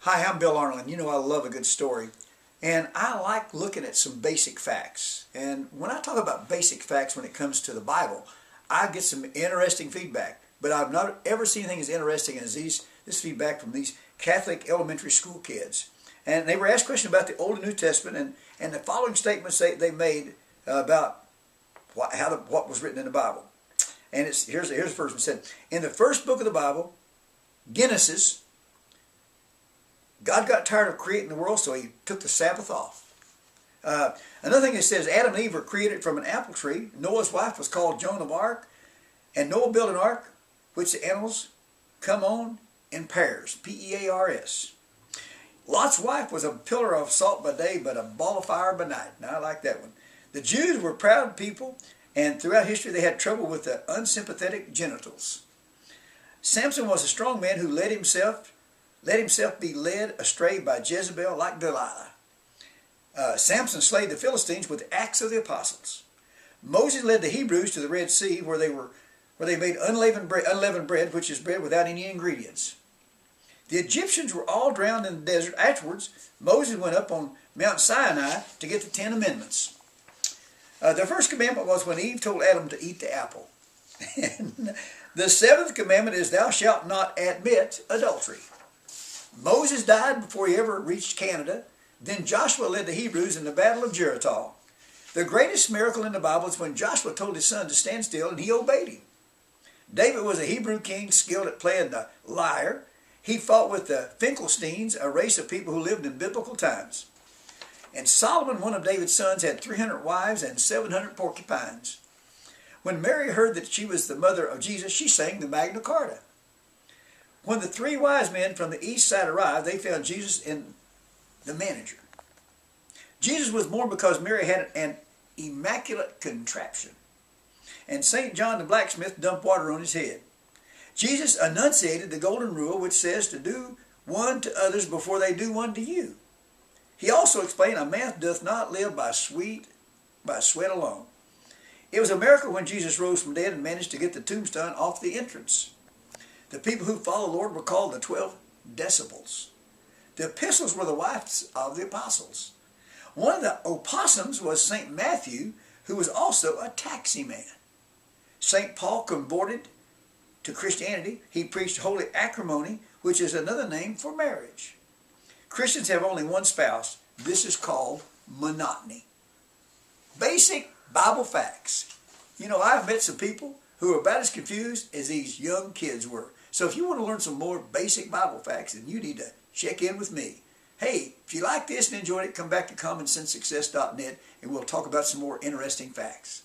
Hi, I'm Bill Arnold. You know I love a good story. And I like looking at some basic facts. And when I talk about basic facts when it comes to the Bible, I get some interesting feedback. But I've not ever seen anything as interesting as this feedback from these Catholic elementary school kids. And they were asked questions about the Old and New Testament and the following statements they made about what was written in the Bible. And here's the first one. It said, in the first book of the Bible, Genesis, God got tired of creating the world, so he took the Sabbath off. Another thing it says, Adam and Eve were created from an apple tree. Noah's wife was called Joan of Arc. And Noah built an ark, which the animals come on in pairs. P-E-A-R-S. Lot's wife was a pillar of salt by day, but a ball of fire by night. Now I like that one. The Jews were proud people, and throughout history they had trouble with the unsympathetic genitals. Samson was a strong man who let himself be led astray by Jezebel like Delilah. Samson slayed the Philistines with the axe of the apostles. Moses led the Hebrews to the Red Sea where they made unleavened bread, which is bread without any ingredients. The Egyptians were all drowned in the desert. Afterwards, Moses went up on Mount Sinai to get the 10 Amendments. The first commandment was when Eve told Adam to eat the apple. And the seventh commandment is thou shalt not admit adultery. Moses died before he ever reached Canada. Then Joshua led the Hebrews in the Battle of Jericho. The greatest miracle in the Bible is when Joshua told his son to stand still and he obeyed him. David was a Hebrew king skilled at playing the lyre. He fought with the Finkelsteins, a race of people who lived in biblical times. And Solomon, one of David's sons, had 300 wives and 700 porcupines. When Mary heard that she was the mother of Jesus, she sang the Magna Carta. When the three wise men from the east side arrived, they found Jesus in the manger. Jesus was born because Mary had an immaculate contraption. And St. John the blacksmith dumped water on his head. Jesus enunciated the golden rule which says to do one to others before they do one to you. He also explained a man doth not live by sweat alone. It was a miracle when Jesus rose from dead and managed to get the tombstone off the entrance. The people who followed the Lord were called the 12 disciples. The epistles were the wives of the apostles. One of the opossums was St. Matthew, who was also a taxi man. St. Paul converted to Christianity. He preached holy acrimony, which is another name for marriage. Christians have only one spouse. This is called monotony. Basic Bible facts. You know, I've met some people who are about as confused as these young kids were. So if you want to learn some more basic Bible facts, then you need to check in with me. Hey, if you like this and enjoyed it, come back to commonsensesuccess.net and we'll talk about some more interesting facts.